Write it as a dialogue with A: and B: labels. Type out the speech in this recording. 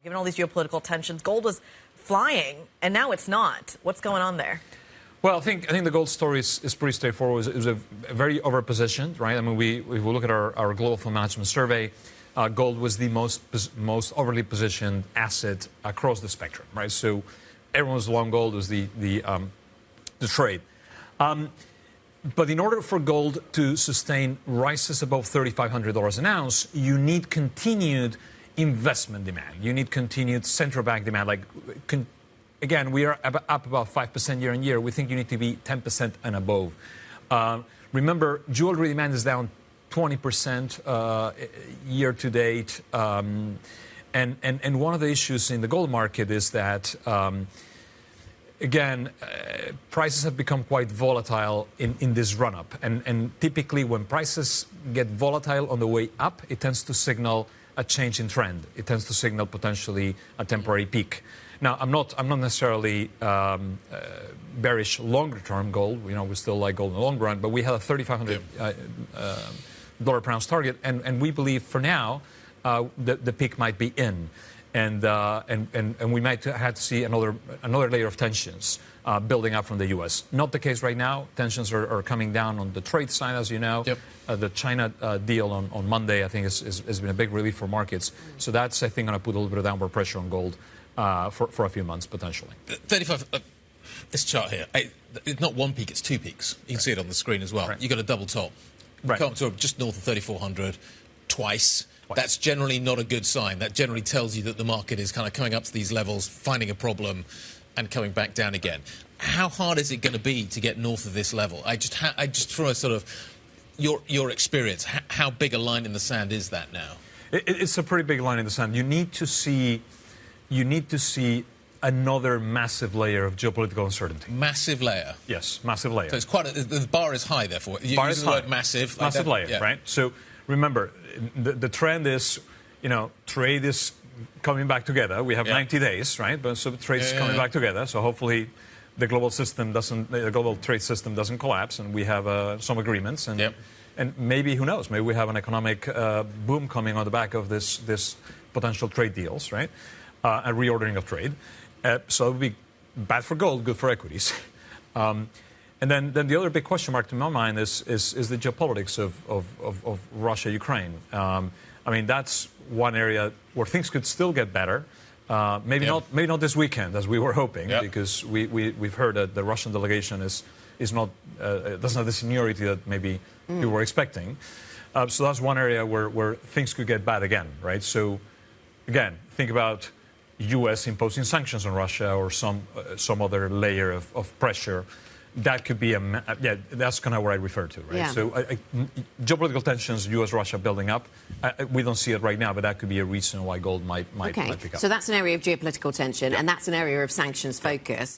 A: Given all these geopolitical tensions, gold was flying, and now it's not. What's going on there?
B: Well, I think the gold story is pretty straightforward. It was a very overpositioned, right? I mean, if we look at our global fund management survey, gold was the most overly positioned asset across the spectrum, right? So everyone was long gold, was the trade. But in order for gold to sustain rises above $3,500 an ounce, you need continued investment demand. You need continued central bank demand. Again, we are up about 5% year on year. We think you need to be 10% and above. Remember, jewelry demand is down 20% year to date. And one of the issues in the gold market is that, again, prices have become quite volatile in this run-up. And typically when prices get volatile on the way up, it tends to signal a change in trend. It tends to signal potentially a temporary peak. Now, I'm not necessarily bearish longer-term gold. We still like gold in the long run, but we have a $3,500 per ounce target, and we believe for now the peak might be in, and we might have to see another layer of tensions building up from the U.S. Not the case right now. Tensions are coming down on the trade side, as you know.
C: Yep.
B: The China deal on Monday, I think, has been a big relief for markets. So that's, I think, going to put a little bit of downward pressure on gold for a few months, potentially.
C: 35, this chart here, it's not one peak, it's two peaks. You can see it on the screen as well. Right. You've got a double top.
B: Right.
C: Come up to just north of 3,400 twice. That's generally not a good sign. That generally tells you that the market is kind of coming up to these levels, finding a problem, and coming back down again. How hard is it going to be to get north of this level? I just from a sort of your experience, how big a line in the sand is that now?
B: It's a pretty big line in the sand. You need to see another massive layer of geopolitical uncertainty.
C: Massive layer?
B: Yes, massive layer.
C: So it's quite the bar is high, therefore. You use the word massive.
B: Massive layer, right? So remember, the trend is, trade is coming back together. We have 90 days, right? But so trade is coming back together. So hopefully the global trade system doesn't collapse, and we have some agreements. And and maybe, who knows? Maybe we have an economic boom coming on the back of this potential trade deals, right? A reordering of trade. So it would be bad for gold, good for equities. And then the other big question mark to my mind is the geopolitics of Russia, Ukraine. I mean, that's one area where things could still get better. Maybe not this weekend as we were hoping, because we've heard that the Russian delegation doesn't have the seniority that maybe we were expecting. So that's one area where things could get bad again, right? So again, think about U.S. imposing sanctions on Russia or some other layer of pressure. That could be that's kind of what I refer to, right?
D: Yeah.
B: So geopolitical tensions, U.S.-Russia building up. We don't see it right now, but that could be a reason why gold might pick up.
D: So that's an area of geopolitical tension, and that's an area of sanctions focus.